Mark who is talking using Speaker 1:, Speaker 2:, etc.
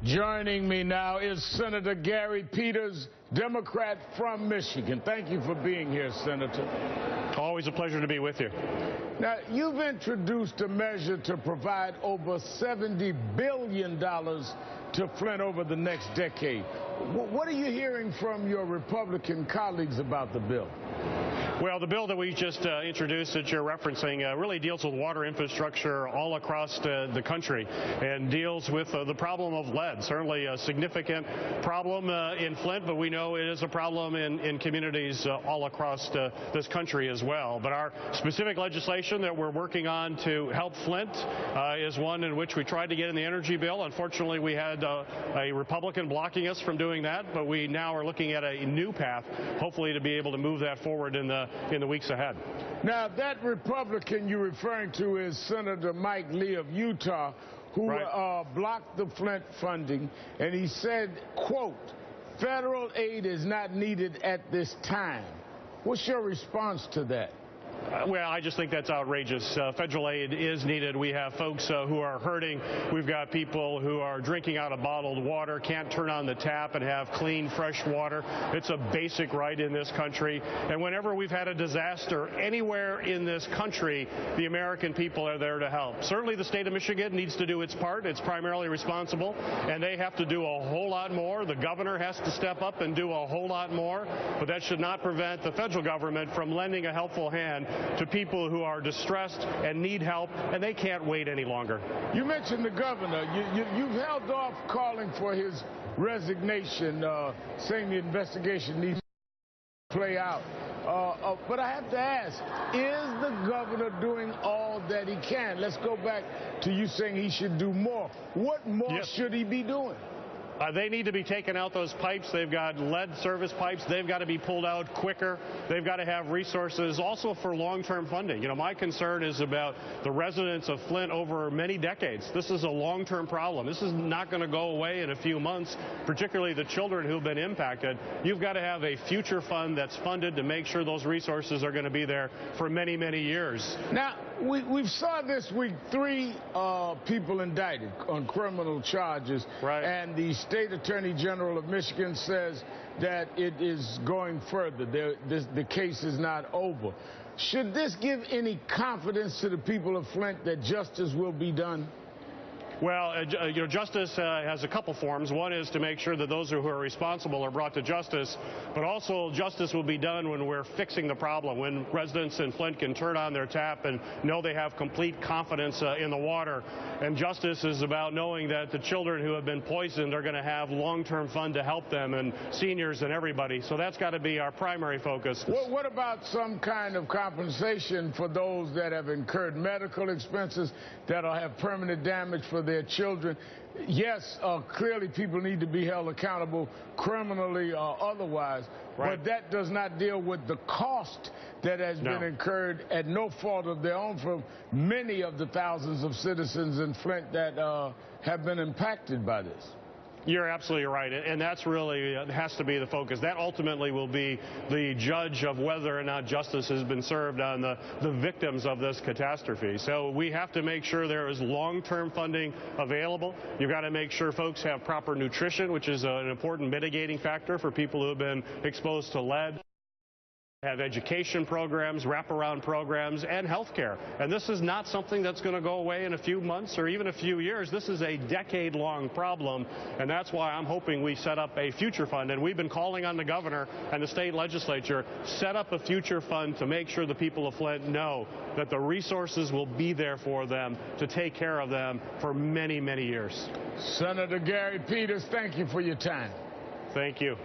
Speaker 1: Joining me now is Senator Gary Peters, Democrat from Michigan. Thank you for being here, Senator.
Speaker 2: Always a pleasure to be with you.
Speaker 1: Now, you've introduced a measure to provide over $70 billion to Flint over the next decade. What are you hearing from your Republican colleagues about the bill?
Speaker 2: Well, the bill that we just introduced that you're referencing really deals with water infrastructure all across the country and deals with the problem of lead. Certainly a significant problem in Flint, but we know it is a problem in communities all across this country as well. But our specific legislation that we're working on to help Flint is one in which we tried to get in the energy bill. Unfortunately, we had a Republican blocking us from doing that, but we now are looking at a new path, hopefully to be able to move that forward in the weeks ahead.
Speaker 1: Now, that Republican you're referring to is Senator Mike Lee of Utah, who blocked the Flint funding, and he said, quote, "Federal aid is not needed at this time." What's your response to that?
Speaker 2: Well, I just think that's outrageous. Federal aid is needed. We have folks who are hurting. We've got people who are drinking out of bottled water, can't turn on the tap and have clean, fresh water. It's a basic right in this country. And whenever we've had a disaster anywhere in this country, the American people are there to help. Certainly the state of Michigan needs to do its part. It's primarily responsible, and they have to do a whole lot more. The governor has to step up and do a whole lot more, but that should not prevent the federal government from lending a helpful hand to people who are distressed and need help, and they can't wait any longer.
Speaker 1: You mentioned the governor. You've held off calling for his resignation, saying the investigation needs to play out. But I have to ask, is the governor doing all that he can? Let's go back to you saying he should do more. What more should he be doing?
Speaker 2: They need to be taking out those pipes. They've got lead service pipes. They've got to be pulled out quicker. They've got to have resources also for long-term funding. You know, my concern is about the residents of Flint over many decades. This is a long-term problem. This is not going to go away in a few months, particularly the children who've been impacted. You've got to have a future fund that's funded to make sure those resources are going to be there for many, many years.
Speaker 1: Now, we saw this week 3 people indicted on criminal charges, and the State Attorney General of Michigan says that it is going further. The case is not over. Should this give any confidence to the people of Flint that justice will be done?
Speaker 2: Well, justice has a couple forms. One is to make sure that those who are responsible are brought to justice, but also justice will be done when we're fixing the problem, when residents in Flint can turn on their tap and know they have complete confidence in the water. And justice is about knowing that the children who have been poisoned are going to have long-term fund to help them, and seniors and everybody. So that's got to be our primary focus.
Speaker 1: What about some kind of compensation for those that have incurred medical expenses, that'll have permanent damage for their children? Yes, clearly people need to be held accountable criminally or otherwise, but that does not deal with the cost that has been incurred at no fault of their own from many of the thousands of citizens in Flint that have been impacted by this.
Speaker 2: You're absolutely right, and that's really has to be the focus. That ultimately will be the judge of whether or not justice has been served on the victims of this catastrophe. So we have to make sure there is long-term funding available. You've got to make sure folks have proper nutrition, which is an important mitigating factor for people who have been exposed to lead. Have education programs, wraparound programs, and health care. And this is not something that's going to go away in a few months or even a few years. This is a decade-long problem, and that's why I'm hoping we set up a future fund. And we've been calling on the governor and the state legislature, set up a future fund to make sure the people of Flint know that the resources will be there for them to take care of them for many, many years.
Speaker 1: Senator Gary Peters, thank you for your time.
Speaker 2: Thank you.